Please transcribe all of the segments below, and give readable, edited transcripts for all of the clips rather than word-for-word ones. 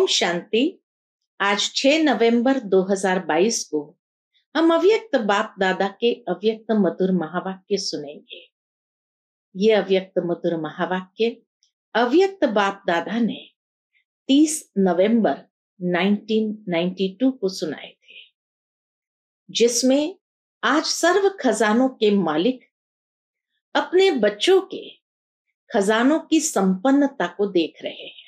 ओम शांति। आज 6 नवंबर 2022 को हम अव्यक्त बाप दादा के अव्यक्त मधुर महावाक्य सुनेंगे। ये अव्यक्त मधुर महावाक्य अव्यक्त बाप दादा ने 30 नवंबर 1992 को सुनाए थे, जिसमें आज सर्व खजानों के मालिक अपने बच्चों के खजानों की संपन्नता को देख रहे हैं।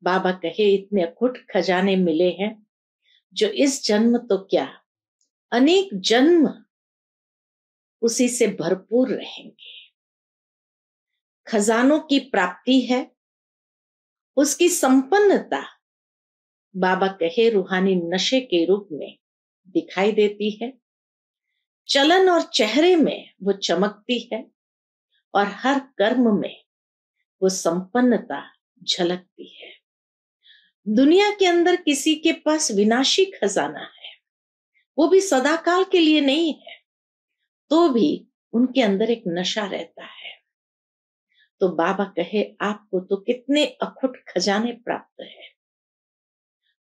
बाबा कहे, इतने अखुट खजाने मिले हैं जो इस जन्म तो क्या अनेक जन्म उसी से भरपूर रहेंगे। खजानों की प्राप्ति है, उसकी संपन्नता बाबा कहे रूहानी नशे के रूप में दिखाई देती है। चलन और चेहरे में वो चमकती है और हर कर्म में वो संपन्नता झलकती है। दुनिया के अंदर किसी के पास विनाशी खजाना है, वो भी सदाकाल के लिए नहीं है, तो भी उनके अंदर एक नशा रहता है। तो बाबा कहे, आपको तो कितने अखुट खजाने प्राप्त है।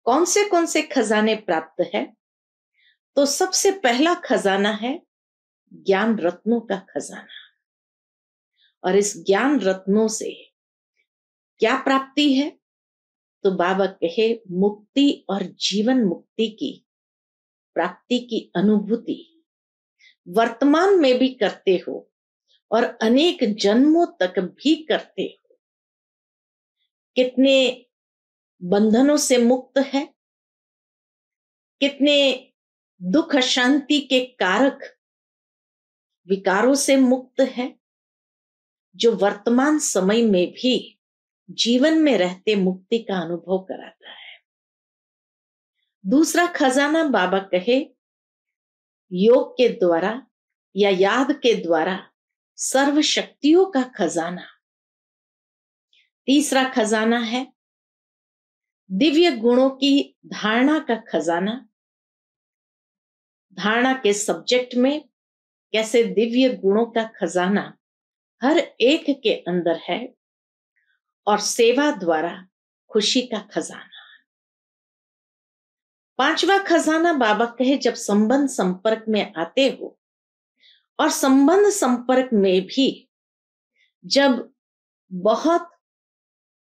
कौन से खजाने प्राप्त है? तो सबसे पहला खजाना है ज्ञान रत्नों का खजाना। और इस ज्ञान रत्नों से क्या प्राप्ति है? तो बाबा कहे, मुक्ति और जीवन मुक्ति की प्राप्ति की अनुभूति वर्तमान में भी करते हो और अनेक जन्मों तक भी करते हो। कितने बंधनों से मुक्त है, कितने दुख शांति के कारक विकारों से मुक्त है, जो वर्तमान समय में भी जीवन में रहते मुक्ति का अनुभव कराता है। दूसरा खजाना बाबा कहे, योग के द्वारा या याद के द्वारा सर्व शक्तियों का खजाना। तीसरा खजाना है दिव्य गुणों की धारणा का खजाना। धारणा के सब्जेक्ट में कैसे दिव्य गुणों का खजाना हर एक के अंदर है, और सेवा द्वारा खुशी का खजाना। पांचवा खजाना बाबा कहे, जब संबंध संपर्क में आते हो और संबंध संपर्क में भी जब बहुत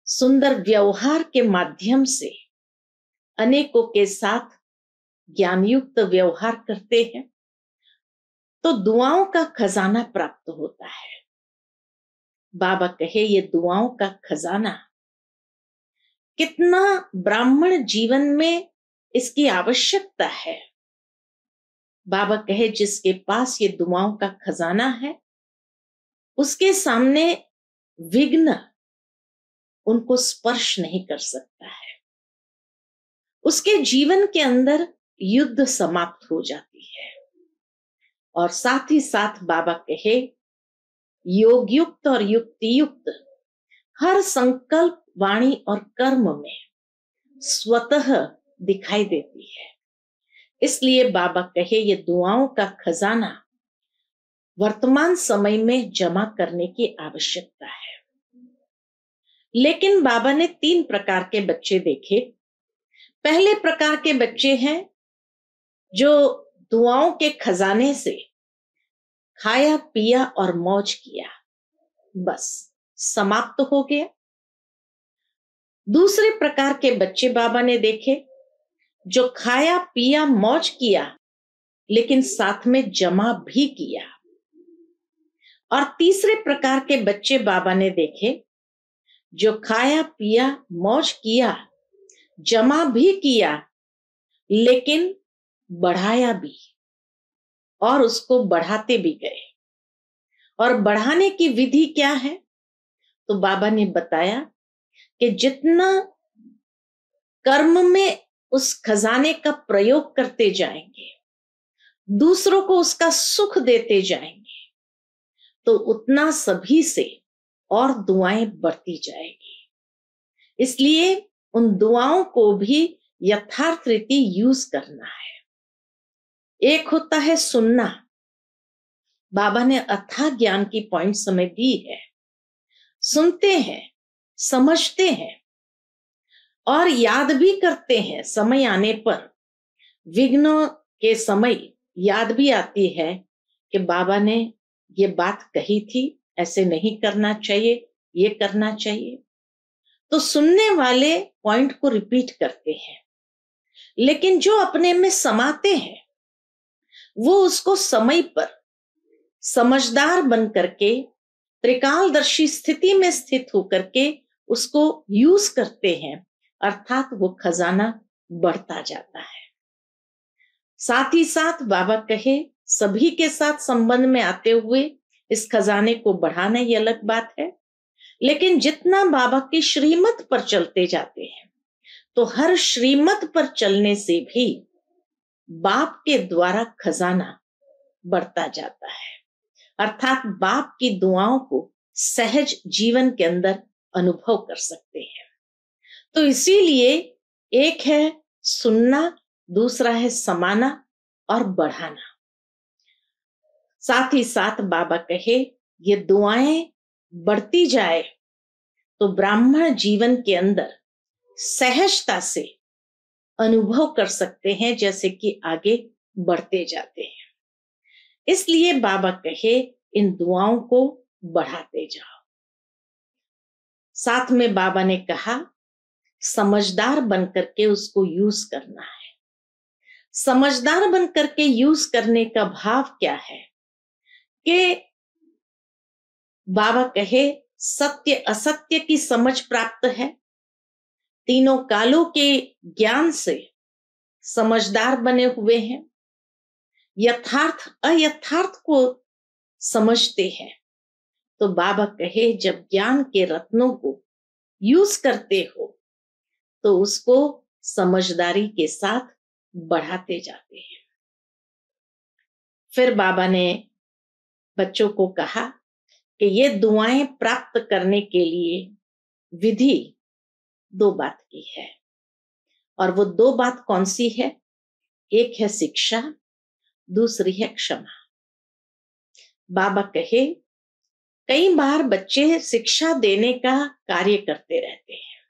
सुंदर व्यवहार के माध्यम से अनेकों के साथ ज्ञानयुक्त व्यवहार करते हैं, तो दुआओं का खजाना प्राप्त होता है। बाबा कहे, ये दुआओं का खजाना कितना ब्राह्मण जीवन में इसकी आवश्यकता है। बाबा कहे, जिसके पास ये दुआओं का खजाना है, उसके सामने विघ्न उनको स्पर्श नहीं कर सकता है। उसके जीवन के अंदर युद्ध समाप्त हो जाती है। और साथ ही साथ बाबा कहे, योग युक्त और युक्ति युक्त हर संकल्प वाणी और कर्म में स्वतः दिखाई देती है। इसलिए बाबा कहे, ये दुआओं का खजाना वर्तमान समय में जमा करने की आवश्यकता है। लेकिन बाबा ने 3 प्रकार के बच्चे देखे। पहले प्रकार के बच्चे हैं जो दुआओं के खजाने से खाया पिया और मौज किया, बस समाप्त हो गया। दूसरे प्रकार के बच्चे बाबा ने देखे जो खाया पिया मौज किया लेकिन साथ में जमा भी किया। और तीसरे प्रकार के बच्चे बाबा ने देखे जो खाया पिया मौज किया, जमा भी किया, लेकिन बढ़ाया भी और उसको बढ़ाते भी गए। और बढ़ाने की विधि क्या है? तो बाबा ने बताया कि जितना कर्म में उस खजाने का प्रयोग करते जाएंगे, दूसरों को उसका सुख देते जाएंगे, तो उतना सभी से और दुआएं बढ़ती जाएगी। इसलिए उन दुआओं को भी यथार्थ रीति यूज करना है। एक होता है सुनना। बाबा ने अथाह ज्ञान की पॉइंट समय दी है। सुनते हैं, समझते हैं, और याद भी करते हैं, समय आने पर विघ्नों के समय याद भी आती है कि बाबा ने ये बात कही थी, ऐसे नहीं करना चाहिए, ये करना चाहिए। तो सुनने वाले पॉइंट को रिपीट करते हैं, लेकिन जो अपने में समाते हैं वो उसको समय पर समझदार बन करके त्रिकालदर्शी स्थिति में स्थित होकर के उसको यूज करते हैं, अर्थात वो खजाना बढ़ता जाता है। साथ ही साथ बाबा कहे सभी के साथ संबंध में आते हुए इस खजाने को बढ़ाना ये अलग बात है, लेकिन जितना बाबा की श्रीमत पर चलते जाते हैं तो हर श्रीमत पर चलने से भी बाप के द्वारा खजाना बढ़ता जाता है, अर्थात बाप की दुआओं को सहज जीवन के अंदर अनुभव कर सकते हैं। तो इसीलिए एक है सुनना, दूसरा है समाना और बढ़ाना। साथ ही साथ बाबा कहे ये दुआएं बढ़ती जाए तो ब्राह्मण जीवन के अंदर सहजता से अनुभव कर सकते हैं, जैसे कि आगे बढ़ते जाते हैं। इसलिए बाबा कहे इन दुआओं को बढ़ाते जाओ। साथ में बाबा ने कहा समझदार बनकर के उसको यूज करना है। समझदार बनकर के यूज करने का भाव क्या है कि बाबा कहे सत्य असत्य की समझ प्राप्त है, तीनों कालों के ज्ञान से समझदार बने हुए हैं, यथार्थ अयथार्थ को समझते हैं। तो बाबा कहे जब ज्ञान के रत्नों को यूज करते हो तो उसको समझदारी के साथ बढ़ाते जाते हैं। फिर बाबा ने बच्चों को कहा कि ये दुआएं प्राप्त करने के लिए विधि 2 बात की है, और वो 2 बात कौन सी है? एक है शिक्षा, दूसरी है क्षमा। बाबा कहे कई बार बच्चे शिक्षा देने का कार्य करते रहते हैं,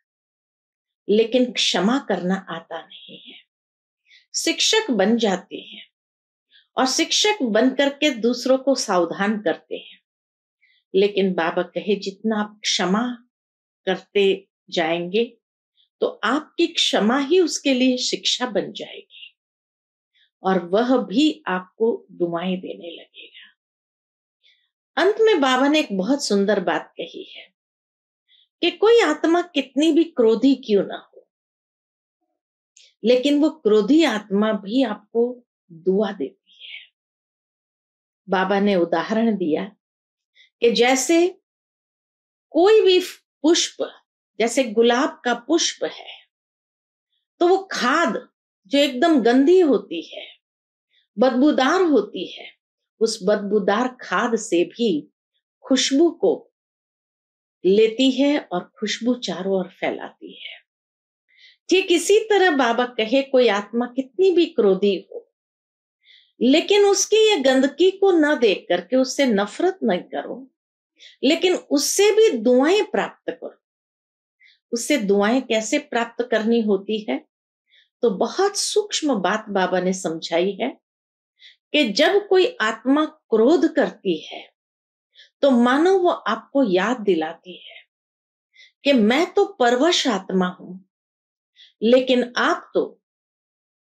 लेकिन क्षमा करना आता नहीं है। शिक्षक बन जाते हैं और शिक्षक बन करके दूसरों को सावधान करते हैं, लेकिन बाबा कहे जितना आप क्षमा करते जाएंगे तो आपकी क्षमा ही उसके लिए शिक्षा बन जाएगी और वह भी आपको दुआएं देने लगेगा। अंत में बाबा ने एक बहुत सुंदर बात कही है कि कोई आत्मा कितनी भी क्रोधी क्यों ना हो, लेकिन वो क्रोधी आत्मा भी आपको दुआ देती है। बाबा ने उदाहरण दिया कि जैसे कोई भी पुष्प, जैसे गुलाब का पुष्प है, तो वो खाद जो एकदम गंदी होती है, बदबूदार होती है, उस बदबूदार खाद से भी खुशबू को लेती है और खुशबू चारों ओर फैलाती है। ठीक इसी तरह बाबा कहे कोई आत्मा कितनी भी क्रोधी हो, लेकिन उसकी ये गंदगी को न देख करके उससे नफरत नहीं करो, लेकिन उससे भी दुआएं प्राप्त करो। उससे दुआएं कैसे प्राप्त करनी होती है? तो बहुत सूक्ष्म बात बाबा ने समझाई है कि जब कोई आत्मा क्रोध करती है तो मानो वो आपको याद दिलाती है कि मैं तो परवश आत्मा हूं, लेकिन आप तो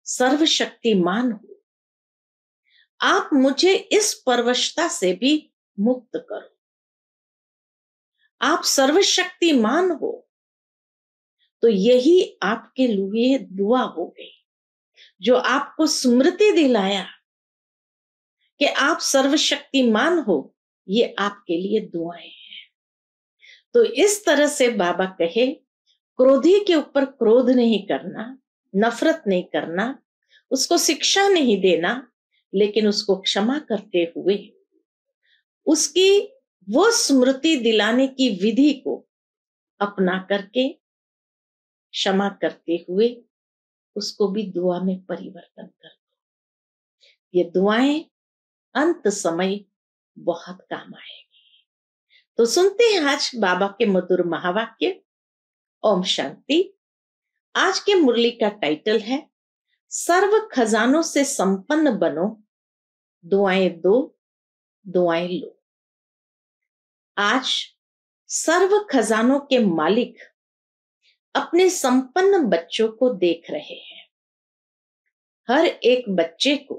सर्वशक्तिमान हो, आप मुझे इस परवशता से भी मुक्त करो। आप सर्वशक्तिमान हो, तो यही आपके लिए दुआ हो गई, जो आपको स्मृति दिलाया कि आप सर्वशक्तिमान हो, ये आपके लिए दुआएं हैं। तो इस तरह से बाबा कहे क्रोधी के ऊपर क्रोध नहीं करना, नफरत नहीं करना, उसको शिक्षा नहीं देना, लेकिन उसको क्षमा करते हुए उसकी वो स्मृति दिलाने की विधि को अपना करके क्षमा करते हुए उसको भी दुआ में परिवर्तन कर दो। ये दुआएं अंत समय बहुत काम आएगी। तो सुनते हैं आज बाबा के मधुर महावाक्य। ओम शांति। आज के मुरली का टाइटल है सर्व खजानों से संपन्न बनो, दुआएं दो, दुआएं लो। आज सर्व खजानों के मालिक अपने संपन्न बच्चों को देख रहे हैं। हर एक बच्चे को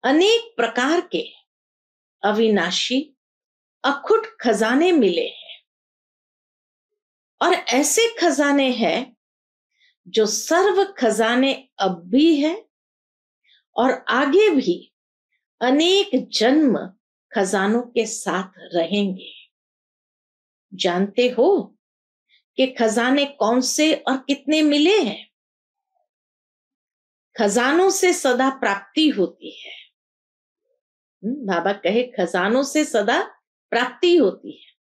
अनेक प्रकार के अविनाशी अखुट खजाने मिले हैं और ऐसे खजाने हैं जो सर्व खजाने अब भी है और आगे भी अनेक जन्म खजानों के साथ रहेंगे। जानते हो कि खजाने कौन से और कितने मिले हैं? खजानों से सदा प्राप्ति होती है। बाबा कहे खजानों से सदा प्राप्ति होती है।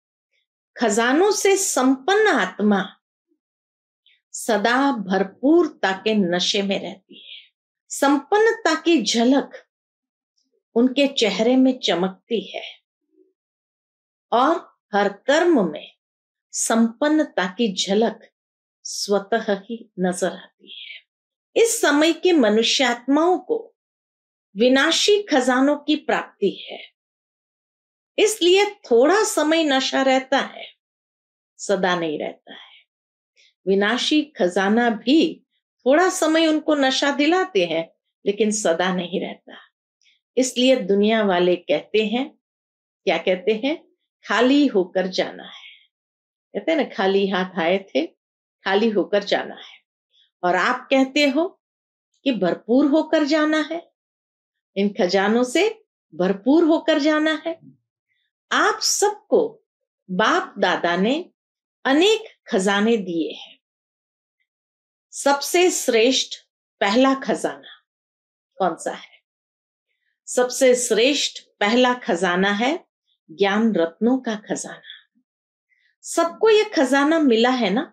खजानों से संपन्न आत्मा सदा भरपूरता के नशे में रहती है। संपन्नता की झलक उनके चेहरे में चमकती है और हर कर्म में संपन्नता की झलक स्वतः ही नजर आती है। इस समय के मनुष्यात्माओं को विनाशी खजानों की प्राप्ति है, इसलिए थोड़ा समय नशा रहता है, सदा नहीं रहता है। विनाशी खजाना भी थोड़ा समय उनको नशा दिलाते हैं, लेकिन सदा नहीं रहता। इसलिए दुनिया वाले कहते हैं, क्या कहते हैं? खाली होकर जाना है। कहते हैं ना, खाली हाथ आए थे, खाली होकर जाना है। और आप कहते हो कि भरपूर होकर जाना है, इन खजानों से भरपूर होकर जाना है। आप सबको बाप दादा ने अनेक खजाने दिए हैं। सबसे श्रेष्ठ पहला खजाना कौन सा है? सबसे श्रेष्ठ पहला खजाना है ज्ञान रत्नों का खजाना। सबको यह खजाना मिला है ना,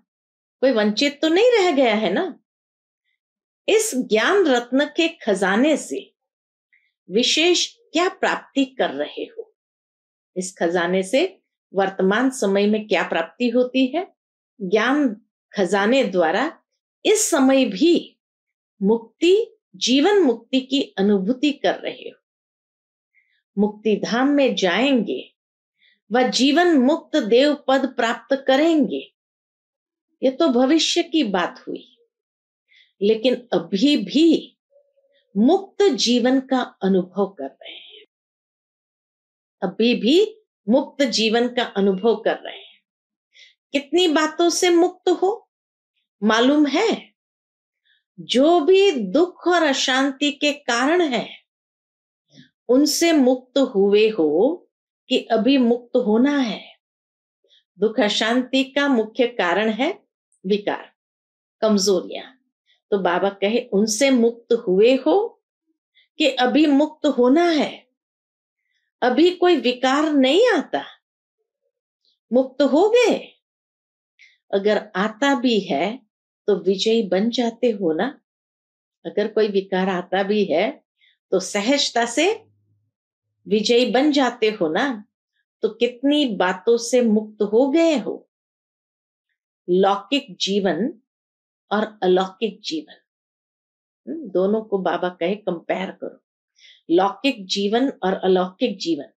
कोई वंचित तो नहीं रह गया है ना। इस ज्ञान रत्न के खजाने से विशेष क्या प्राप्ति कर रहे हो? इस खजाने से वर्तमान समय में क्या प्राप्ति होती है? ज्ञान खजाने द्वारा इस समय भी मुक्ति, जीवन मुक्ति की अनुभूति कर रहे हो। मुक्ति धाम में जाएंगे, वह जीवन मुक्त देव पद प्राप्त करेंगे। ये तो भविष्य की बात हुई, लेकिन अभी भी मुक्त जीवन का अनुभव कर रहे हैं। अभी भी मुक्त जीवन का अनुभव कर रहे हैं। कितनी बातों से मुक्त हो मालूम है? जो भी दुख और अशांति के कारण है, उनसे मुक्त हुए हो कि अभी मुक्त होना है। दुख अशांति का मुख्य कारण है विकार, कमजोरियां। तो बाबा कहे उनसे मुक्त हुए हो कि अभी मुक्त होना है। अभी कोई विकार नहीं आता, मुक्त हो गए। अगर आता भी है तो विजयी बन जाते हो ना। अगर कोई विकार आता भी है तो सहजता से विजयी बन जाते हो ना। तो कितनी बातों से मुक्त हो गए हो। लौकिक जीवन और अलौकिक जीवन, दोनों को बाबा कहे कंपेयर करो। लौकिक जीवन और अलौकिक जीवन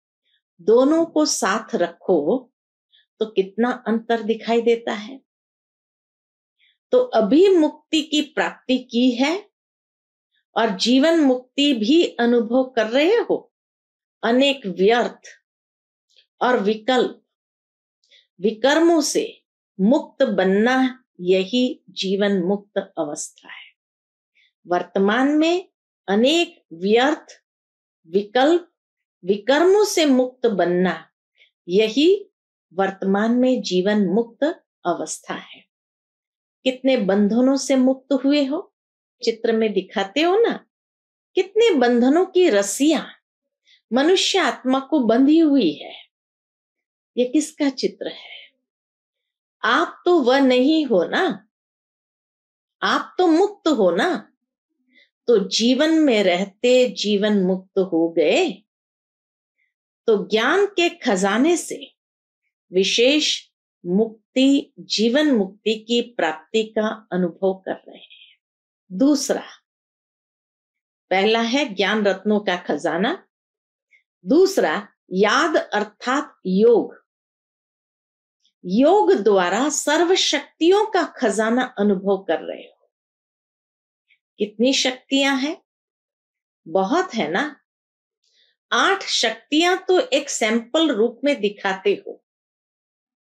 दोनों को साथ रखो तो कितना अंतर दिखाई देता है। तो अभी मुक्ति की प्राप्ति की है और जीवन मुक्ति भी अनुभव कर रहे हो। अनेक व्यर्थ और विकल्प, विकर्मों से मुक्त बनना, यही जीवन मुक्त अवस्था है। वर्तमान में अनेक व्यर्थ, विकल्प, विकर्मों से मुक्त बनना, यही वर्तमान में जीवन मुक्त अवस्था है। कितने बंधनों से मुक्त हुए हो? चित्र में दिखाते हो ना, कितने बंधनों की रस्सियां मनुष्य आत्मा को बंधी हुई है। ये किसका चित्र है? आप तो वह नहीं हो ना, आप तो मुक्त हो ना। तो जीवन में रहते जीवन मुक्त हो गए तो ज्ञान के खजाने से विशेष मुक्ति, जीवन मुक्ति की प्राप्ति का अनुभव कर रहे हैं। दूसरा, पहला है ज्ञान रत्नों का खजाना, दूसरा याद अर्थात योग। योग द्वारा सर्व शक्तियों का खजाना अनुभव कर रहे हो। कितनी शक्तियां हैं? बहुत है ना। 8 शक्तियां तो एक सैंपल रूप में दिखाते हो।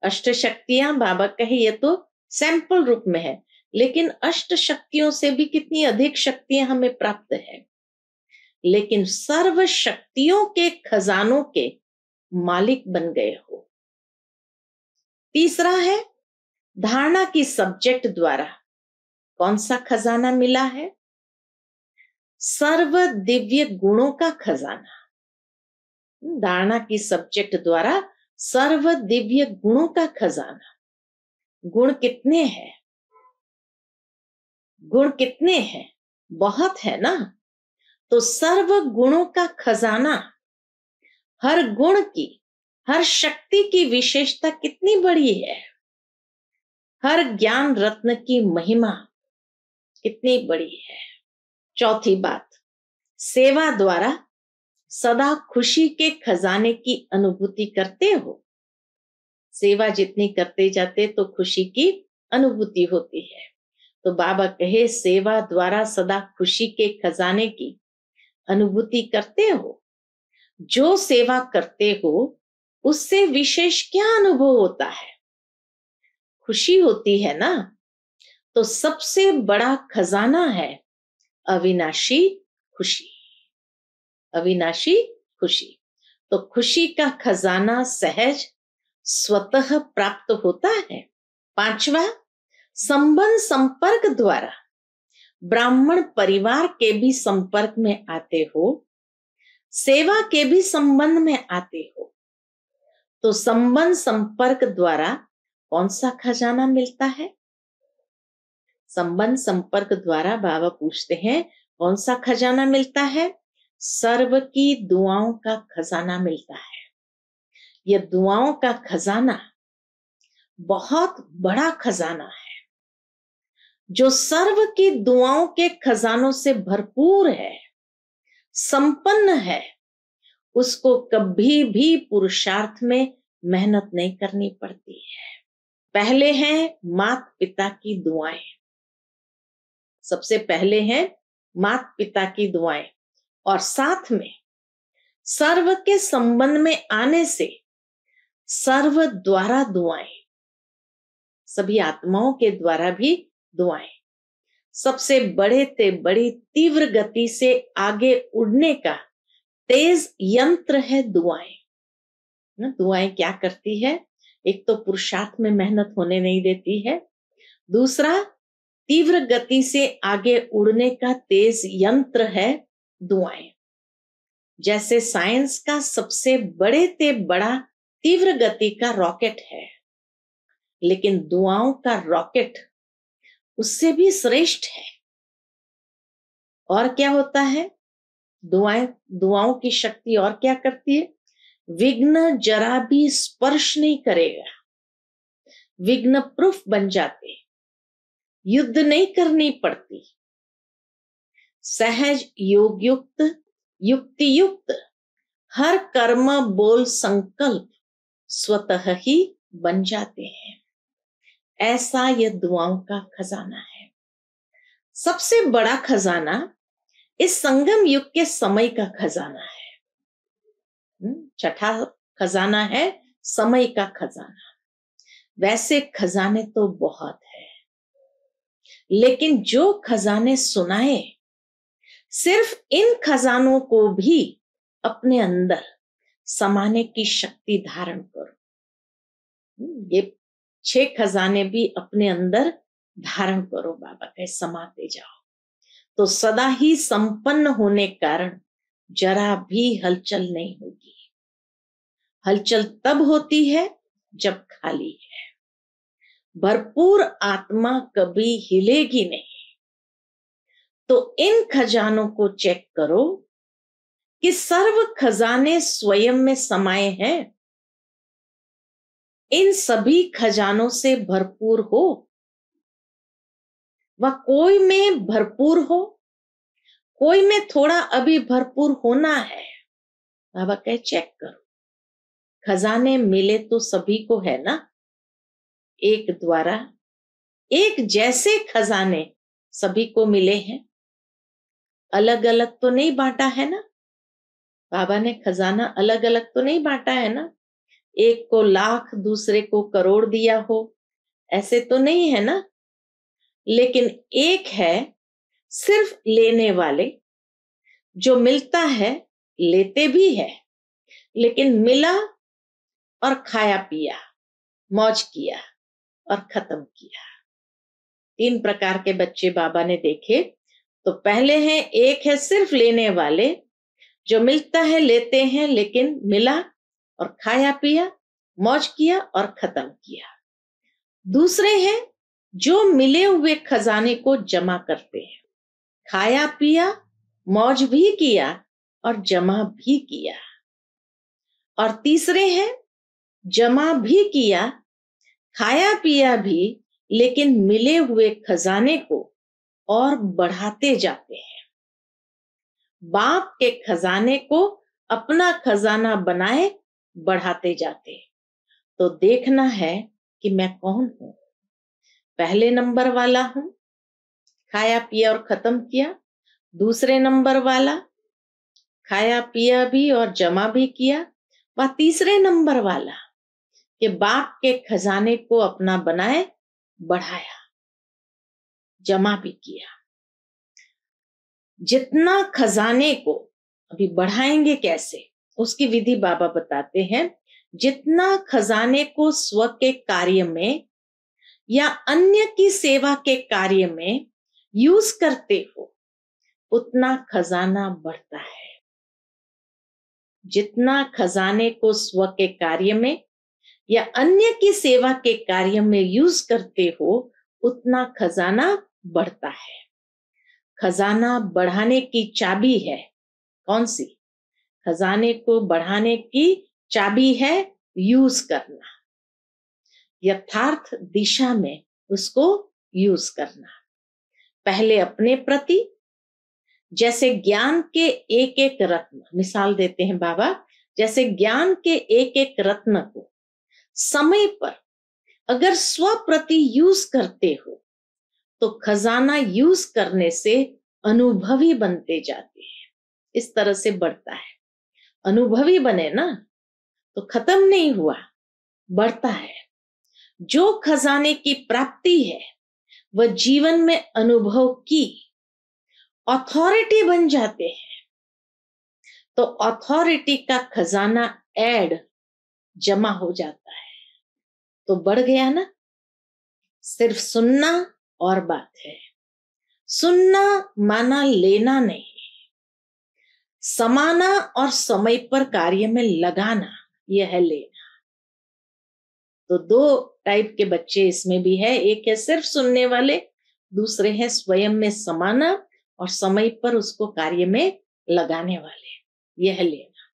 अष्ट शक्तियां बाबा कहे ये तो सैंपल रूप में है, लेकिन अष्ट शक्तियों से भी कितनी अधिक शक्तियां हमें प्राप्त है। लेकिन सर्व शक्तियों के खजानों के मालिक बन गए हो। तीसरा है धारणा की सब्जेक्ट द्वारा कौन सा खजाना मिला है? सर्व दिव्य गुणों का खजाना। धारणा की सब्जेक्ट द्वारा सर्व दिव्य गुणों का खजाना। गुण कितने हैं? गुण कितने हैं? बहुत है ना। तो सर्व गुणों का खजाना, हर गुण की, हर शक्ति की विशेषता कितनी बड़ी है। हर ज्ञान रत्न की महिमा कितनी बड़ी है। चौथी बात, सेवा द्वारा सदा खुशी के खजाने की अनुभूति करते हो। सेवा जितनी करते जाते तो खुशी की अनुभूति होती है। तो बाबा कहे सेवा द्वारा सदा खुशी के खजाने की अनुभूति करते हो। जो सेवा करते हो उससे विशेष क्या अनुभव होता है? खुशी होती है ना। तो सबसे बड़ा खजाना है अविनाशी खुशी। अविनाशी खुशी। तो खुशी का खजाना सहज स्वतः प्राप्त होता है। पांचवा, संबंध संपर्क द्वारा ब्राह्मण परिवार के भी संपर्क में आते हो, सेवा के भी संबंध में आते हो। तो संबंध संपर्क द्वारा कौन सा खजाना मिलता है? संबंध संपर्क द्वारा बाबा पूछते हैं कौन सा खजाना मिलता है? सर्व की दुआओं का खजाना मिलता है। यह दुआओं का खजाना बहुत बड़ा खजाना है, जो सर्व की दुआओं के खजानों से भरपूर है, संपन्न है। उसको कभी भी पुरुषार्थ में मेहनत नहीं करनी पड़ती है। पहले हैं माता पिता की दुआएं। सबसे पहले हैं माता पिता की दुआएं, और साथ में सर्व के संबंध में आने से सर्व द्वारा दुआएं, सभी आत्माओं के द्वारा भी दुआएं। सबसे बड़े ते बड़ी तीव्र गति से आगे उड़ने का तेज यंत्र है दुआएं। दुआएं क्या करती है? एक तो पुरुषार्थ में मेहनत होने नहीं देती है, दूसरा तीव्र गति से आगे उड़ने का तेज यंत्र है दुआएं। जैसे साइंस का सबसे बड़े ते बड़ा तीव्र गति का रॉकेट है, लेकिन दुआओं का रॉकेट उससे भी श्रेष्ठ है। और क्या होता है? दुआओं की शक्ति और क्या करती है? विघ्न जरा भी स्पर्श नहीं करेगा। विघ्न प्रूफ बन जाते, युद्ध नहीं करनी पड़ती। सहज योग युक्त, युक्ति युक्त हर कर्म बोल संकल्प स्वतः ही बन जाते हैं। ऐसा यह दुआओं का खजाना है। सबसे बड़ा खजाना इस संगम युग के समय का खजाना है। छठा खजाना है समय का खजाना। वैसे खजाने तो बहुत है, लेकिन जो खजाने सुनाए, सिर्फ इन खजानों को भी अपने अंदर समाने की शक्ति धारण करो। ये 6 खजाने भी अपने अंदर धारण करो। बाबा कहे समाते जाओ, तो सदा ही संपन्न होने कारण जरा भी हलचल नहीं होगी। हलचल तब होती है जब खाली है। भरपूर आत्मा कभी हिलेगी नहीं। तो इन खजानों को चेक करो कि सर्व खजाने स्वयं में समाये हैं। इन सभी खजानों से भरपूर हो, व कोई में भरपूर हो, कोई में थोड़ा अभी भरपूर होना है। बाबा कहे चेक करो, खजाने मिले तो सभी को है ना, एक द्वारा एक जैसे खजाने सभी को मिले हैं, अलग अलग तो नहीं बांटा है ना। बाबा ने खजाना अलग अलग तो नहीं बांटा है ना, एक को लाख दूसरे को करोड़ दिया हो, ऐसे तो नहीं है ना। लेकिन एक है सिर्फ लेने वाले, जो मिलता है लेते भी है, लेकिन मिला और खाया पिया, मौज किया और खत्म किया। 3 प्रकार के बच्चे बाबा ने देखे। तो पहले हैं, एक है सिर्फ लेने वाले, जो मिलता है लेते हैं, लेकिन मिला और खाया पिया, मौज किया और खत्म किया। दूसरे हैं जो मिले हुए खजाने को जमा करते हैं, खाया पिया, मौज भी किया और जमा भी किया। और तीसरे हैं जमा भी किया, खाया पिया भी, लेकिन मिले हुए खजाने को और बढ़ाते जाते हैं। बाप के खजाने को अपना खजाना बनाए बढ़ाते जाते। तो देखना है कि मैं कौन हूं। पहले नंबर वाला हूं, खाया पिया और खत्म किया। दूसरे नंबर वाला, खाया पिया भी और जमा भी किया। व तीसरे नंबर वाला कि बाप के खजाने को अपना बनाए बढ़ाया, जमा भी किया। जितना खजाने को अभी बढ़ाएंगे कैसे, उसकी विधि बाबा बताते हैं। जितना खजाने को स्व के कार्य में या अन्य की सेवा के कार्य में यूज करते हो, उतना खजाना बढ़ता है। जितना खजाने को स्व के कार्य में या अन्य की सेवा के कार्य में यूज करते हो, उतना खजाना बढ़ता है। खजाना बढ़ाने की चाबी है कौन सी? खजाने को बढ़ाने की चाबी है यूज करना, यथार्थ दिशा में उसको यूज करना। पहले अपने प्रति, जैसे ज्ञान के एक एक रत्न, मिसाल देते हैं बाबा, जैसे ज्ञान के एक एक रत्न को समय पर अगर स्व प्रति यूज करते हो, तो खजाना यूज करने से अनुभवी बनते जाते हैं। इस तरह से बढ़ता है। अनुभवी बने ना तो खत्म नहीं हुआ, बढ़ता है। जो खजाने की प्राप्ति है वह जीवन में अनुभव की अथॉरिटी बन जाते हैं। तो अथॉरिटी का खजाना ऐड जमा हो जाता है, तो बढ़ गया ना। सिर्फ सुनना और बात है। सुनना माना लेना नहीं, समाना और समय पर कार्य में लगाना, यह है लेना। तो 2 टाइप के बच्चे इसमें भी है। एक है सिर्फ सुनने वाले, दूसरे हैं स्वयं में समाना और समय पर उसको कार्य में लगाने वाले, यह लेना।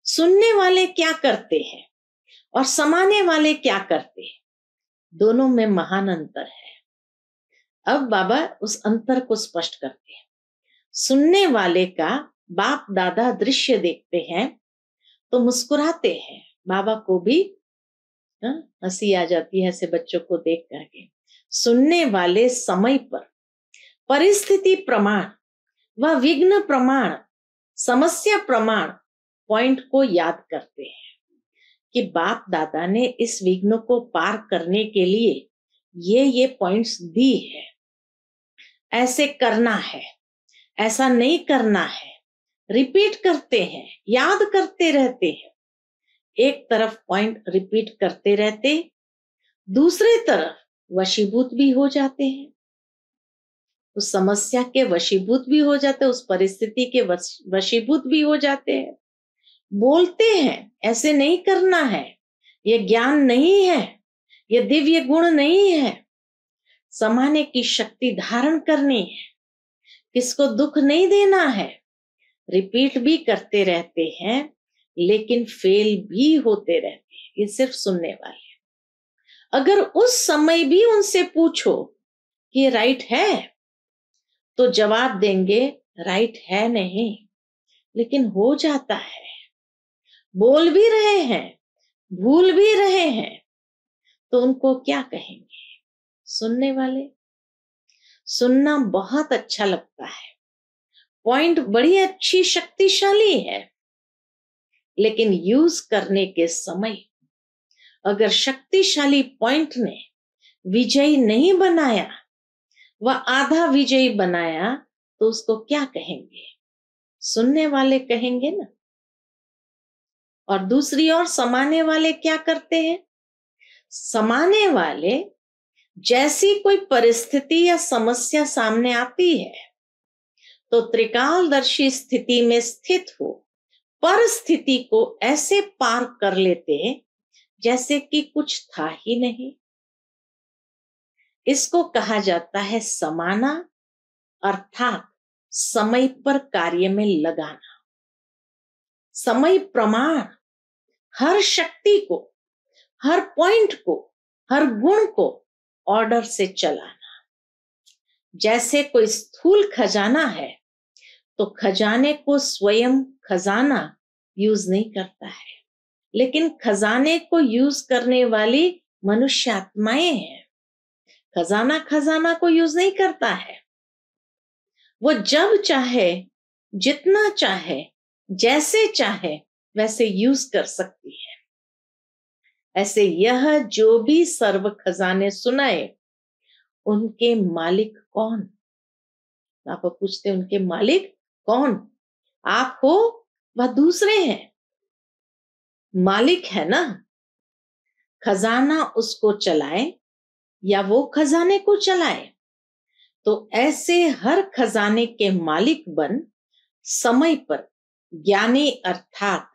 सुनने वाले क्या करते हैं और समाने वाले क्या करते हैं, दोनों में महान अंतर है। अब बाबा उस अंतर को स्पष्ट करते हैं। सुनने वाले का बाप दादा दृश्य देखते हैं तो मुस्कुराते हैं। बाबा को भी हंसी आ जाती है ऐसे बच्चों को देख करके। सुनने वाले समय पर परिस्थिति प्रमाण व विघ्न प्रमाण, समस्या प्रमाण पॉइंट को याद करते हैं कि बाप दादा ने इस विघ्न को पार करने के लिए ये पॉइंट्स दी है, ऐसे करना है, ऐसा नहीं करना है। रिपीट करते हैं, याद करते रहते हैं। एक तरफ पॉइंट रिपीट करते रहते, दूसरे तरफ वशीभूत भी हो जाते हैं। उस समस्या के वशीभूत भी हो जाते, उस परिस्थिति के वशीभूत भी हो जाते हैं। बोलते हैं ऐसे नहीं करना है, ये ज्ञान नहीं है, ये दिव्य गुण नहीं है। समाने की शक्ति धारण करनी है, किसको दुख नहीं देना है। रिपीट भी करते रहते हैं, लेकिन फेल भी होते रहते हैं। ये सिर्फ सुनने वाले। अगर उस समय भी उनसे पूछो कि राइट है, तो जवाब देंगे राइट है नहीं, लेकिन हो जाता है, बोल भी रहे हैं, भूल भी रहे हैं, तो उनको क्या कहेंगे? सुनने वाले। सुनना बहुत अच्छा लगता है, पॉइंट बड़ी अच्छी शक्तिशाली है, लेकिन यूज करने के समय अगर शक्तिशाली पॉइंट ने विजयी नहीं बनाया, वह आधा विजयी बनाया, तो उसको क्या कहेंगे? सुनने वाले कहेंगे ना। और दूसरी ओर समाने वाले क्या करते हैं? समाने वाले जैसी कोई परिस्थिति या समस्या सामने आती है, तो त्रिकालदर्शी स्थिति में स्थित हो परिस्थिति को ऐसे पार कर लेते जैसे कि कुछ था ही नहीं। इसको कहा जाता है समाना, अर्थात समय पर कार्य में लगाना। समय प्रमाण हर शक्ति को, हर पॉइंट को, हर गुण को ऑर्डर से चलाना। जैसे कोई स्थूल खजाना है, तो खजाने को स्वयं खजाना यूज नहीं करता है, लेकिन खजाने को यूज करने वाली मनुष्य आत्माएं हैं। खजाना खजाना को यूज नहीं करता है। वो जब चाहे, जितना चाहे, जैसे चाहे वैसे यूज कर सकती है। ऐसे यह जो भी सर्व खजाने सुनाए, उनके मालिक कौन? आप पूछते उनके मालिक कौन? आप हो, वह दूसरे हैं। मालिक है ना। खजाना उसको चलाए या वो खजाने को चलाए। तो ऐसे हर खजाने के मालिक बन समय पर ज्ञानी अर्थात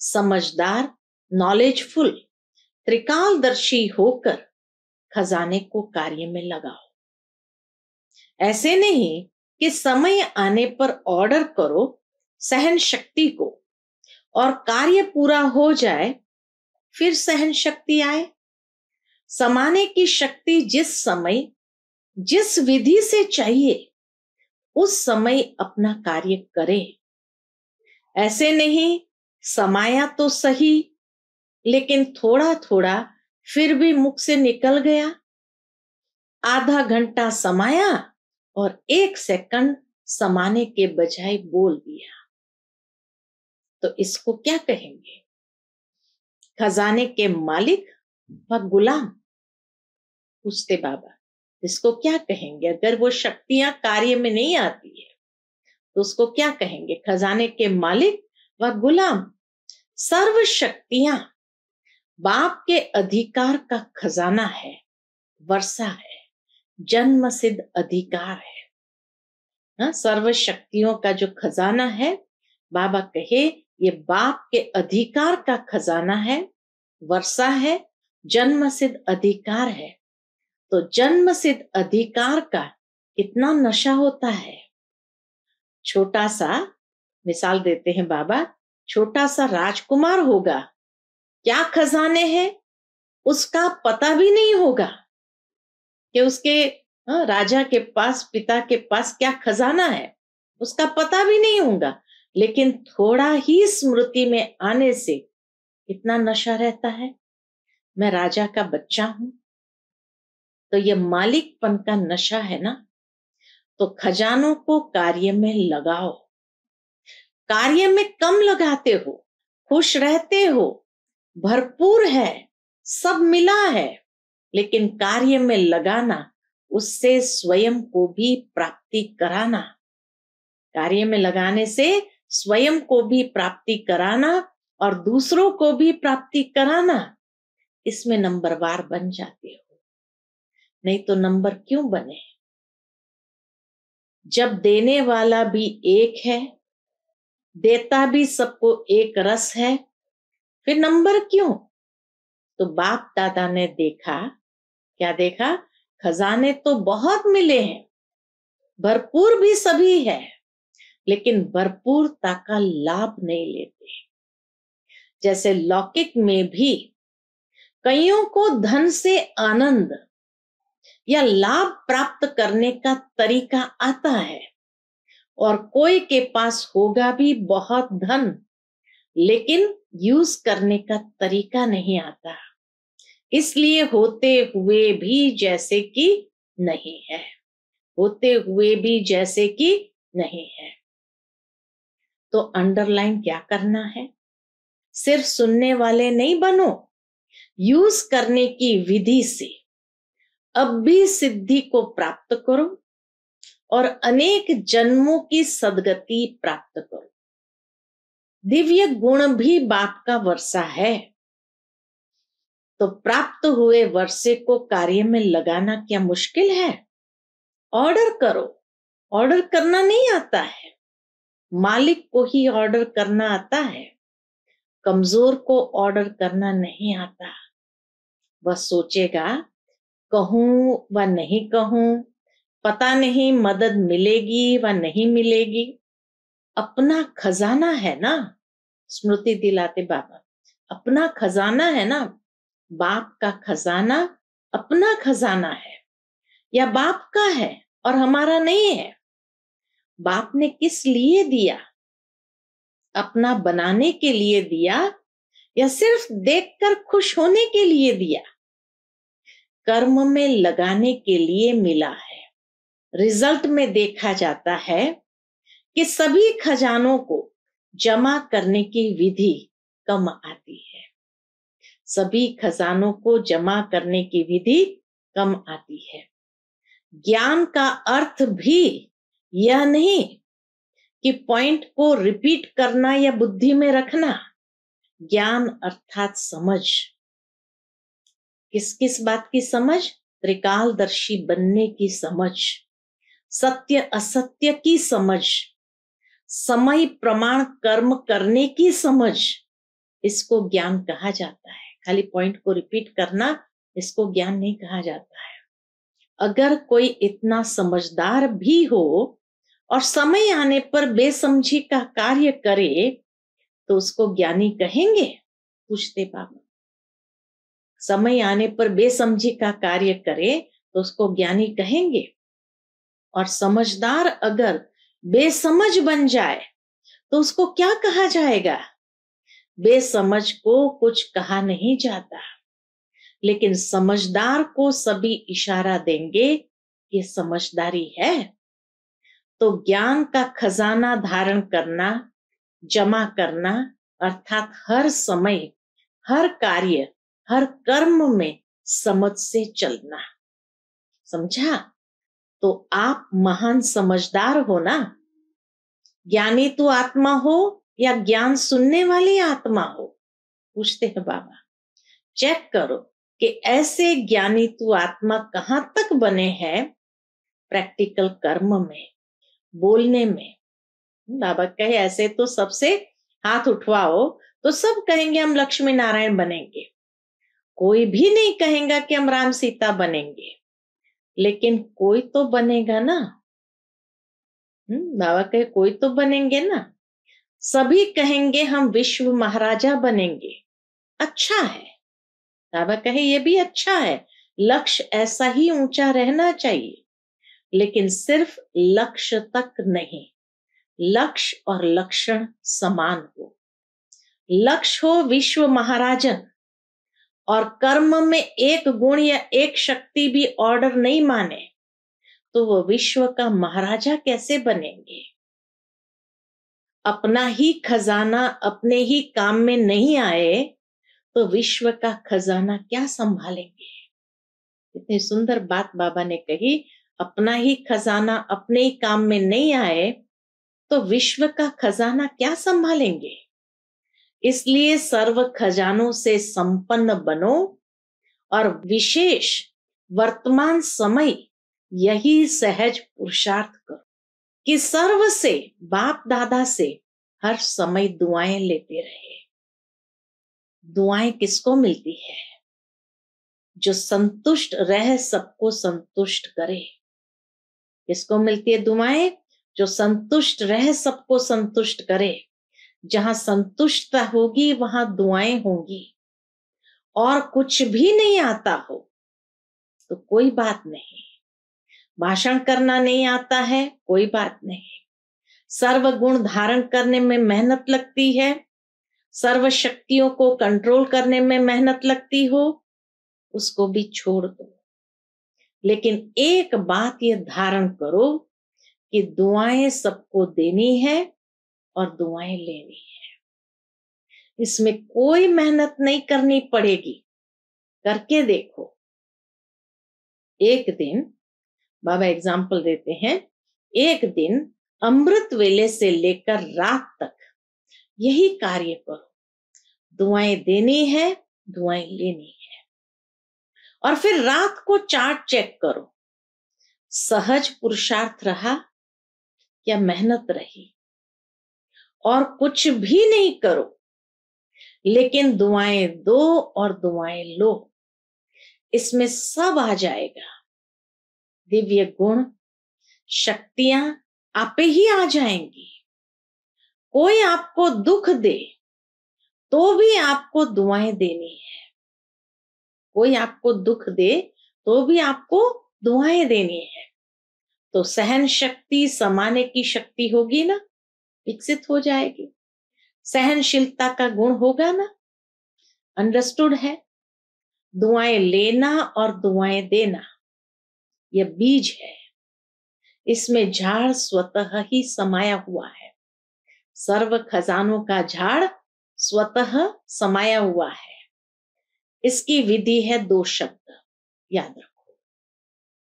समझदार, नॉलेजफुल, त्रिकालदर्शी होकर खजाने को कार्य में लगाओ। ऐसे नहीं कि समय आने पर ऑर्डर करो सहन शक्ति को और कार्य पूरा हो जाए फिर सहन शक्ति आए। समाने की शक्ति जिस समय, जिस विधि से चाहिए, उस समय अपना कार्य करे। ऐसे नहीं समाया तो सही, लेकिन थोड़ा थोड़ा फिर भी मुख से निकल गया। आधा घंटा समाया और 1 सेकंड समाने के बजाय बोल दिया, तो इसको क्या कहेंगे? खजाने के मालिक व गुलाम। पूछते बाबा, इसको क्या कहेंगे? अगर वो शक्तियां कार्य में नहीं आती है तो उसको क्या कहेंगे? खजाने के मालिक व गुलाम। सर्व शक्तियां बाप के अधिकार का खजाना है, वर्षा है, जन्म सिद्ध अधिकार है। सर्व शक्तियों का जो खजाना है, बाबा कहे ये बाप के अधिकार का खजाना है, वर्षा है, जन्म सिद्ध अधिकार है। तो जन्म सिद्ध अधिकार का कितना नशा होता है। छोटा सा मिसाल देते हैं बाबा, छोटा सा राजकुमार होगा, क्या खजाने हैं उसका पता भी नहीं होगा कि उसके राजा के पास, पिता के पास क्या खजाना है, उसका पता भी नहीं होगा। लेकिन थोड़ा ही स्मृति में आने से कितना नशा रहता है, मैं राजा का बच्चा हूं। तो ये मालिकपन का नशा है ना। तो खजानों को कार्य में लगाओ। कार्य में कम लगाते हो, खुश रहते हो, भरपूर है, सब मिला है, लेकिन कार्य में लगाना, उससे स्वयं को भी प्राप्ति कराना। कार्य में लगाने से स्वयं को भी प्राप्ति कराना और दूसरों को भी प्राप्ति कराना, इसमें नंबरवार बन जाते हो। नहीं तो नंबर क्यों बने? जब देने वाला भी एक है, देता भी सबको एक रस है, फिर नंबर क्यों? तो बाप दादा ने देखा, क्या देखा? खजाने तो बहुत मिले हैं, भरपूर भी सभी है, लेकिन भरपूरता का लाभ नहीं लेते। जैसे लौकिक में भी कईयों को धन से आनंद या लाभ प्राप्त करने का तरीका आता है, और कोई के पास होगा भी बहुत धन, लेकिन यूज करने का तरीका नहीं आता, इसलिए होते हुए भी जैसे कि नहीं है, होते हुए भी जैसे कि नहीं है। तो अंडरलाइन क्या करना है? सिर्फ सुनने वाले नहीं बनो, यूज करने की विधि से अब भी सिद्धि को प्राप्त करो और अनेक जन्मों की सदगति प्राप्त करो। दिव्य गुण भी बाप का वर्षा है, तो प्राप्त हुए वर्षे को कार्य में लगाना क्या मुश्किल है? ऑर्डर करो। ऑर्डर करना नहीं आता है, मालिक को ही ऑर्डर करना आता है, कमजोर को ऑर्डर करना नहीं आता। वह सोचेगा कहूं व नहीं कहूं, पता नहीं मदद मिलेगी व नहीं मिलेगी। अपना खजाना है ना, स्मृति दिलाते बाबा, अपना खजाना है ना, बाप का खजाना अपना खजाना है या बाप का है और हमारा नहीं है। बाप ने किस लिए दिया? अपना बनाने के लिए दिया या सिर्फ देखकर खुश होने के लिए दिया? कर्म में लगाने के लिए मिला है। रिजल्ट में देखा जाता है कि सभी खजानों को जमा करने की विधि कम आती है, सभी खजानों को जमा करने की विधि कम आती है। ज्ञान का अर्थ भी यह नहीं कि पॉइंट को रिपीट करना या बुद्धि में रखना। ज्ञान अर्थात समझ। किस किस बात की समझ? त्रिकालदर्शी बनने की समझ, सत्य असत्य की समझ, समय प्रमाण कर्म करने की समझ, इसको ज्ञान कहा जाता है। खाली पॉइंट को रिपीट करना, इसको ज्ञान नहीं कहा जाता है। अगर कोई इतना समझदार भी हो और समय आने पर बेसमझी का कार्य करे तो उसको ज्ञानी कहेंगे? पूछते बाबा। समय आने पर बेसमझी का कार्य करे तो उसको ज्ञानी कहेंगे? और समझदार अगर बेसमझ बन जाए तो उसको क्या कहा जाएगा? बेसमझ को कुछ कहा नहीं जाता, लेकिन समझदार को सभी इशारा देंगे ये समझदारी है। तो ज्ञान का खजाना धारण करना, जमा करना, अर्थात हर समय, हर कार्य, हर कर्म में समझ से चलना। समझा? तो आप महान समझदार हो ना। ज्ञानी तो आत्मा हो या ज्ञान सुनने वाली आत्मा हो? पूछते हैं बाबा। चेक करो कि ऐसे ज्ञानी तू आत्मा कहां तक बने हैं। प्रैक्टिकल कर्म में, बोलने में। बाबा कहे ऐसे तो सबसे हाथ उठवाओ तो सब कहेंगे हम लक्ष्मी नारायण बनेंगे, कोई भी नहीं कहेगा कि हम राम सीता बनेंगे, लेकिन कोई तो बनेगा ना। बाबा कहे कोई तो बनेंगे ना। सभी कहेंगे हम विश्व महाराजा बनेंगे। अच्छा है। बाबा कहे ये भी अच्छा है, लक्ष्य ऐसा ही ऊंचा रहना चाहिए, लेकिन सिर्फ लक्ष्य तक नहीं, लक्ष्य और लक्षण समान हो। लक्ष्य हो विश्व महाराजन और कर्म में एक गुण या एक शक्ति भी ऑर्डर नहीं माने तो वो विश्व का महाराजा कैसे बनेंगे? अपना ही खजाना अपने ही काम में नहीं आए तो विश्व का खजाना क्या संभालेंगे? इतनी सुंदर बात बाबा ने कही। अपना ही खजाना अपने ही काम में नहीं आए तो विश्व का खजाना क्या संभालेंगे? इसलिए सर्व खजानों से संपन्न बनो और विशेष वर्तमान समय यही सहज पुरुषार्थ करो कि सर्व से, बाप दादा से हर समय दुआएं लेते रहे। दुआएं किसको मिलती है? जो संतुष्ट रह सबको संतुष्ट करे। किसको मिलती है दुआएं? जो संतुष्ट रह सबको संतुष्ट करे। जहां संतुष्टता होगी वहां दुआएं होंगी, और कुछ भी नहीं आता हो तो कोई बात नहीं, भाषण करना नहीं आता है कोई बात नहीं, सर्व गुण धारण करने में मेहनत लगती है, सर्व शक्तियों को कंट्रोल करने में मेहनत लगती हो, उसको भी छोड़ दो। लेकिन एक बात ये धारण करो कि दुआएं सबको देनी है और दुआएं लेनी है। इसमें कोई मेहनत नहीं करनी पड़ेगी, करके देखो। एक दिन बाबा एग्जाम्पल देते हैं, एक दिन अमृत वेले से लेकर रात तक यही कार्य करो, दुआएं देनी है, दुआएं लेनी है। और फिर रात को चार्ट चेक करो, सहज पुरुषार्थ रहा या मेहनत रही। और कुछ भी नहीं करो, लेकिन दुआएं दो और दुआएं लो, इसमें सब आ जाएगा। दिव्य गुण शक्तियां आपे ही आ जाएंगी। कोई आपको दुख दे तो भी आपको दुआएं देनी है, कोई आपको दुख दे तो भी आपको दुआएं देनी है। तो सहन शक्ति समाने की शक्ति होगी ना, विकसित हो जाएगी। सहनशीलता का गुण होगा ना, अंडरस्टूड है। दुआएं लेना और दुआएं देना यह बीज है, इसमें झाड़ स्वतः ही समाया हुआ है। सर्व खजानों का झाड़ स्वतः समाया हुआ है। इसकी विधि है 2 शब्द, याद रखो।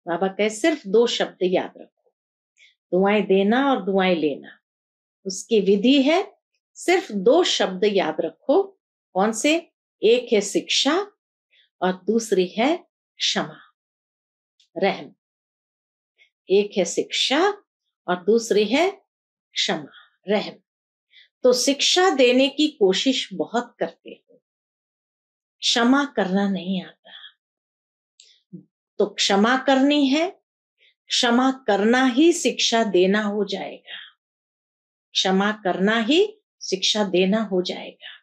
बाबा कहे सिर्फ 2 शब्द याद रखो, दुआएं देना और दुआएं लेना। उसकी विधि है सिर्फ 2 शब्द याद रखो। कौन से? एक है शिक्षा और दूसरी है क्षमा, रहम। एक है शिक्षा और दूसरी है क्षमा, रहम। तो शिक्षा देने की कोशिश बहुत करते हो, क्षमा करना नहीं आता, तो क्षमा करनी है। क्षमा करना ही शिक्षा देना हो जाएगा, क्षमा करना ही शिक्षा देना हो जाएगा।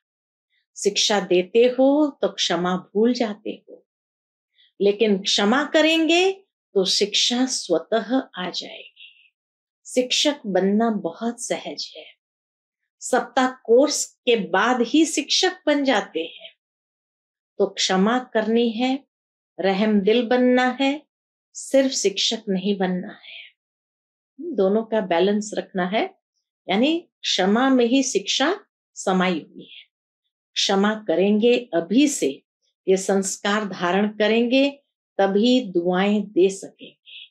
शिक्षा देते हो तो क्षमा भूल जाते हो, लेकिन क्षमा करेंगे तो शिक्षा स्वतः आ जाएगी। शिक्षक बनना बहुत सहज है, सप्ताह कोर्स के बाद ही शिक्षक बन जाते हैं। तो क्षमा करनी है, रहम दिल बनना है, सिर्फ शिक्षक नहीं बनना है। दोनों का बैलेंस रखना है, यानी क्षमा में ही शिक्षा समाई हुई है। क्षमा करेंगे अभी से, ये संस्कार धारण करेंगे तभी दुआएं दे सकेंगे।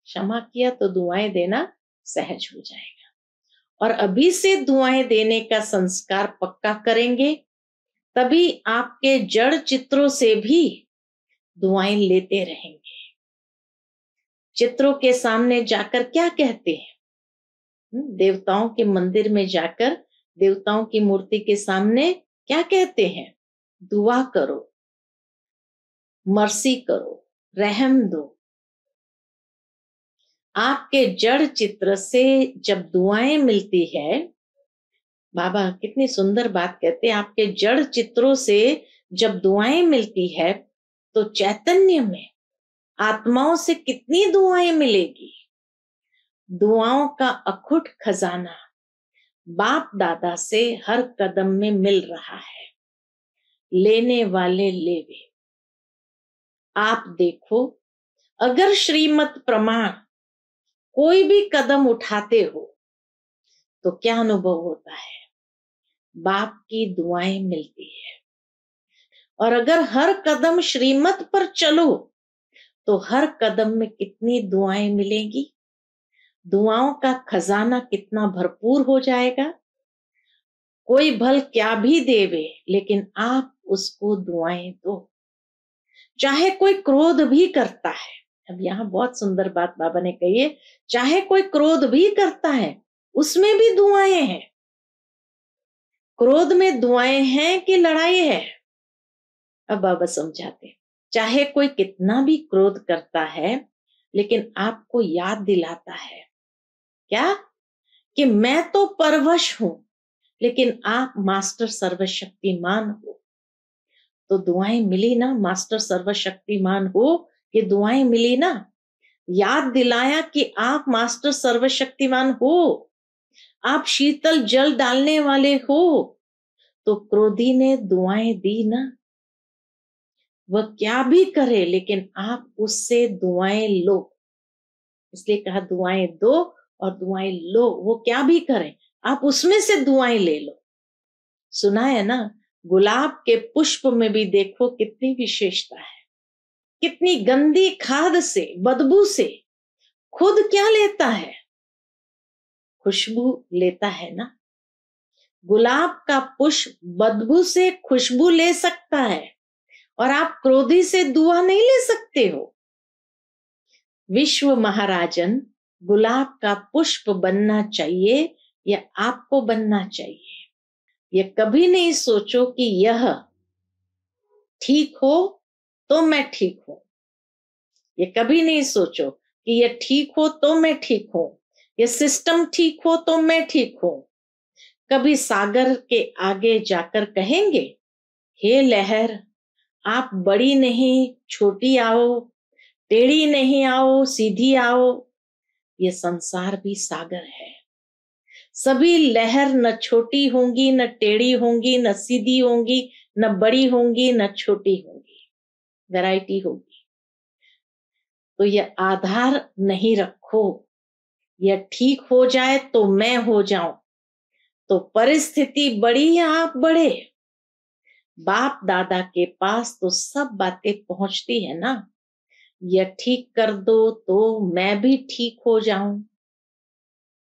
क्षमा किया तो दुआएं देना सहज हो जाएगा। और अभी से दुआएं देने का संस्कार पक्का करेंगे तभी आपके जड़ चित्रों से भी दुआएं लेते रहेंगे। चित्रों के सामने जाकर क्या कहते हैं? देवताओं के मंदिर में जाकर देवताओं की मूर्ति के सामने क्या कहते हैं? दुआ करो, मर्सी करो, रहम दो। आपके जड़ चित्र से जब दुआएं मिलती है, बाबा कितनी सुंदर बात कहते हैं, आपके जड़ चित्रों से जब दुआएं मिलती है तो चैतन्य में आत्माओं से कितनी दुआएं मिलेगी। दुआओं का अखुट खजाना बाप दादा से हर कदम में मिल रहा है। लेने वाले लेवे। आप देखो, अगर श्रीमत प्रमाण कोई भी कदम उठाते हो तो क्या अनुभव होता है? बाप की दुआएं मिलती है। और अगर हर कदम श्रीमत पर चलो तो हर कदम में कितनी दुआएं मिलेंगी। दुआओं का खजाना कितना भरपूर हो जाएगा। कोई भल क्या भी देवे, लेकिन आप उसको दुआएं दो। चाहे कोई क्रोध भी करता है, अब यहाँ बहुत सुंदर बात बाबा ने कही है, चाहे कोई क्रोध भी करता है उसमें भी दुआएं हैं। क्रोध में दुआएं हैं कि लड़ाई है? अब बाबा समझाते, चाहे कोई कितना भी क्रोध करता है लेकिन आपको याद दिलाता है क्या? कि मैं तो परवश हूं, लेकिन आप मास्टर सर्वशक्तिमान हो। तो दुआएं मिली ना, मास्टर सर्वशक्तिमान हो, ये दुआएं मिली ना, याद दिलाया कि आप मास्टर सर्वशक्तिमान हो, आप शीतल जल डालने वाले हो। तो क्रोधी ने दुआएं दी ना, वह क्या भी करे लेकिन आप उससे दुआएं लो, इसलिए कहा दुआएं दो और दुआएं लो। वो क्या भी करे आप उसमें से दुआएं ले लो। सुना है ना, गुलाब के पुष्प में भी देखो कितनी विशेषता है, कितनी गंदी खाद से, बदबू से खुद क्या लेता है, खुशबू लेता है ना। गुलाब का पुष्प बदबू से खुशबू ले सकता है और आप क्रोधी से दुआ नहीं ले सकते हो। विश्व महाराजन गुलाब का पुष्प बनना चाहिए या आपको बनना चाहिए। ये कभी नहीं सोचो कि यह ठीक हो तो मैं ठीक हूं, ये कभी नहीं सोचो कि ये ठीक हो तो मैं ठीक हूं, ये सिस्टम ठीक हो तो मैं ठीक हूं। कभी सागर के आगे जाकर कहेंगे, हे लहर आप बड़ी नहीं छोटी आओ, टेढ़ी नहीं आओ सीधी आओ। ये संसार भी सागर है, सभी लहर न छोटी होंगी न टेढ़ी होंगी न सीधी होंगी न बड़ी होंगी न छोटी होंगी, वैरायटी होगी। तो यह आधार नहीं रखो, यह ठीक हो जाए तो मैं हो जाऊं, तो परिस्थिति बड़ी या आप बड़े, बाप दादा के पास तो सब बातें पहुंचती है ना। यह ठीक कर दो तो मैं भी ठीक हो जाऊं,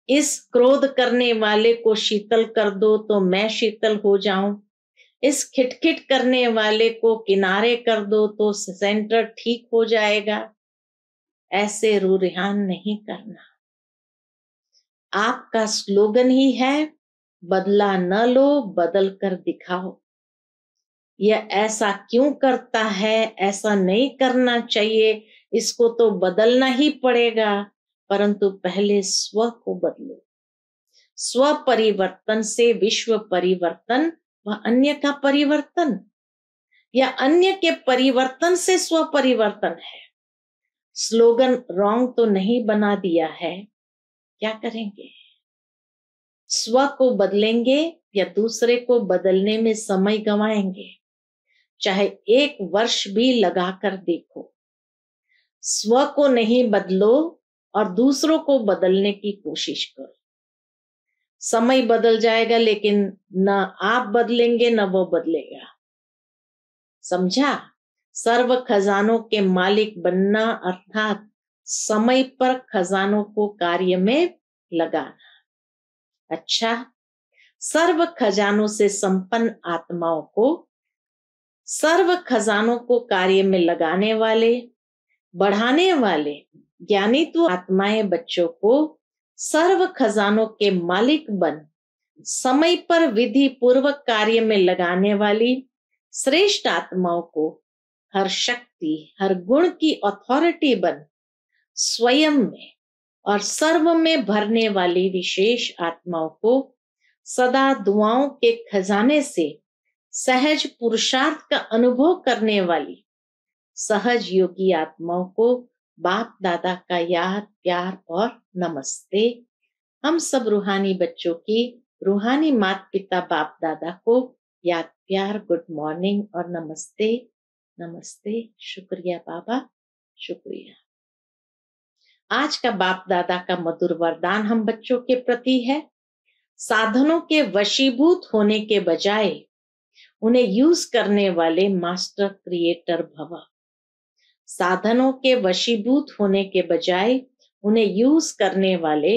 इस क्रोध करने वाले को शीतल कर दो तो मैं शीतल हो जाऊं, इस खिटखिट करने वाले को किनारे कर दो तो सेंटर ठीक हो जाएगा। ऐसे रूरिहान नहीं करना। आपका स्लोगन ही है, बदला न लो बदल कर दिखाओ। यह ऐसा क्यों करता है, ऐसा नहीं करना चाहिए, इसको तो बदलना ही पड़ेगा। परंतु पहले स्व को बदलो। स्व परिवर्तन से विश्व परिवर्तन व अन्य का परिवर्तन, या अन्य के परिवर्तन से स्व परिवर्तन है। स्लोगन रॉन्ग तो नहीं बना दिया है, क्या करेंगे? स्व को बदलेंगे या दूसरे को बदलने में समय गंवाएंगे, चाहे 1 वर्ष भी लगाकर देखो। स्व को नहीं बदलो और दूसरों को बदलने की कोशिश करो। समय बदल जाएगा लेकिन न आप बदलेंगे न वो बदलेगा। समझा? सर्व खजानों के मालिक बनना अर्थात समय पर खजानों को कार्य में लगाना। अच्छा, सर्व खजानों से संपन्न आत्माओं को, सर्व खजानों को कार्य में लगाने वाले, बढ़ाने वाले ज्ञानी तो आत्माएं बच्चों को सर्व खजानों के मालिक बन समय पर विधि पूर्वक कार्य में लगाने वाली श्रेष्ठ आत्माओं को हर शक्ति हर गुण की अथॉरिटी बन स्वयं में और सर्व में भरने वाली विशेष आत्माओं को सदा दुआओं के खजाने से सहज पुरुषार्थ का अनुभव करने वाली सहज योगी आत्माओं को बाप दादा का याद प्यार और नमस्ते। हम सब रूहानी बच्चों की रूहानी माता पिता बाप दादा को याद प्यार गुड मॉर्निंग और नमस्ते। नमस्ते, शुक्रिया बाबा, शुक्रिया। आज का बाप दादा का मधुर वरदान हम बच्चों के प्रति है, साधनों के वशीभूत होने के बजाय उन्हें यूज करने वाले मास्टर क्रिएटर भव। साधनों के वशीभूत होने के बजाय उन्हें यूज करने वाले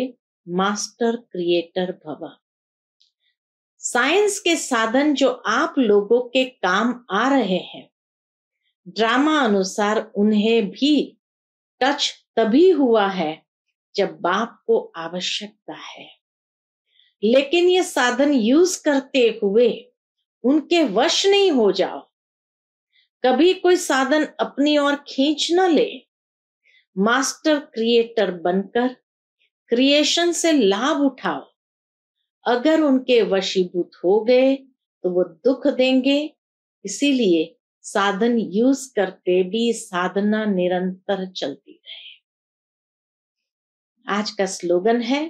मास्टर क्रिएटर भव। साइंस के साधन जो आप लोगों के काम आ रहे हैं, ड्रामा अनुसार उन्हें भी टच तभी हुआ है जब बाप को आवश्यकता है, लेकिन ये साधन यूज करते हुए उनके वश नहीं हो जाओ। कभी कोई साधन अपनी ओर खींच न ले। मास्टर क्रिएटर बनकर क्रिएशन से लाभ उठाओ। अगर उनके वशीभूत हो गए तो वो दुख देंगे, इसीलिए साधन यूज करते भी साधना निरंतर चलती रहे। आज का स्लोगन है,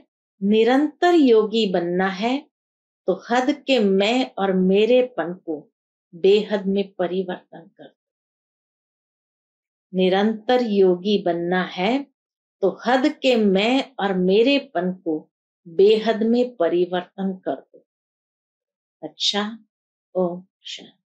निरंतर योगी बनना है तो हद के मैं और मेरेपन को बेहद में परिवर्तन कर दो। निरंतर योगी बनना है तो हद के मैं और मेरेपन को बेहद में परिवर्तन कर दो। अच्छा, ओम शांति।